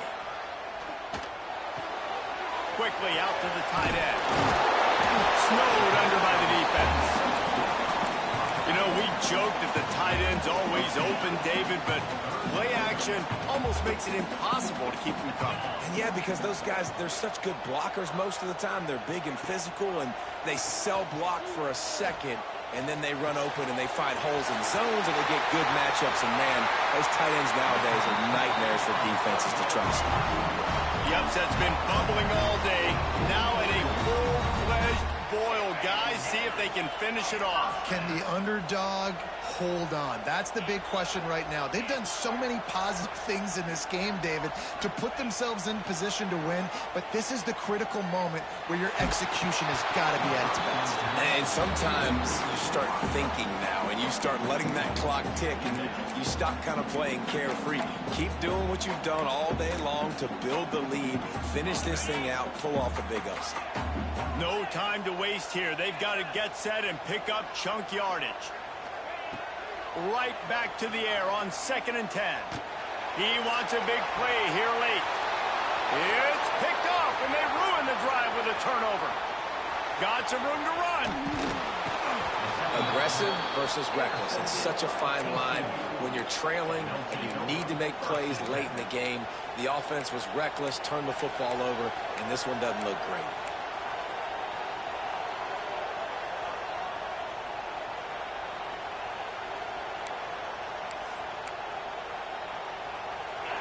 quickly out to the tight end. Snowed under by the defense. You know, we joked that the tight end's always open, David, but play action almost makes it impossible to keep them covered. And yeah, because those guys, they're such good blockers most of the time. They're big and physical, and they cell block for a second, and then they run open and they find holes in zones, and they get good matchups. And, man, those tight ends nowadays are nightmares for defenses to trust. The upset's been bubbling all day. Now at a full-fledged boil, guys. See if they can finish it off. Can the underdog hold on? That's the big question right now. They've done so many positive things in this game, David, to put themselves in position to win, but this is the critical moment where your execution has got to be at its best. And sometimes you start thinking now, and you start letting that clock tick, and you stop kind of playing carefree. Keep doing what you've done all day long to build the lead, finish this thing out, pull off a big upset. No time to waste here. They've got to get set and pick up chunk yardage. Right back to the air on 2nd and 10. He wants a big play here late. It's picked off, and they ruin the drive with a turnover. Got some room to run. Aggressive versus reckless. It's such a fine line when you're trailing and you need to make plays late in the game. The offense was reckless, turned the football over, and this one doesn't look great.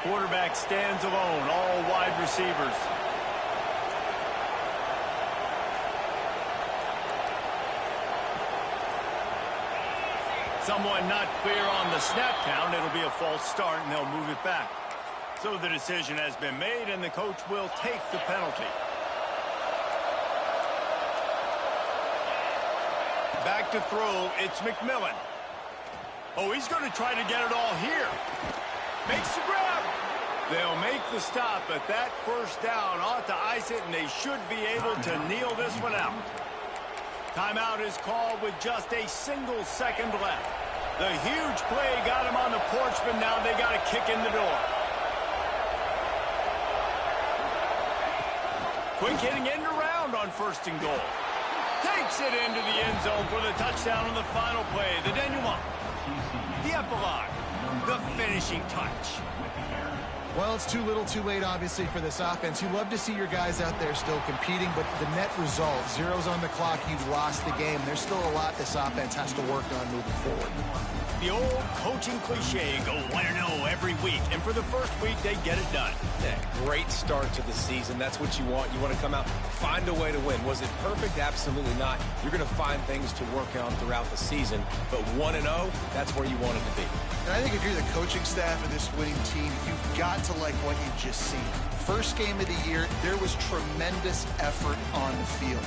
Quarterback stands alone, all wide receivers. Someone not clear on the snap count. It'll be a false start, and they'll move it back. So the decision has been made, and the coach will take the penalty. Back to throw, it's McMillan. Oh, he's going to try to get it all here. Makes the grab. They'll make the stop, but that first down ought to ice it, and they should be able to kneel this one out. Timeout is called with just a single second left. The huge play got him on the porch, but now they got to kick in the door. Quick hitting end around on 1st and goal. Takes it into the end zone for the touchdown on the final play. The denouement. The epilogue. The finishing touch. Well, it's too little too late, obviously, for this offense. You love to see your guys out there still competing, but the net result, zeros on the clock, you've lost the game. There's still a lot this offense has to work on moving forward. The old coaching cliche, go 1-0 every week, and for the first week, they get it done. Yeah, great start to the season. That's what you want. You want to come out, find a way to win. Was it perfect? Absolutely not. You're going to find things to work on throughout the season, but 1-0, that's where you want it to be. And I think if you're the coaching staff of this winning team, you've got to like what you've just seen. First game of the year, there was tremendous effort on the field.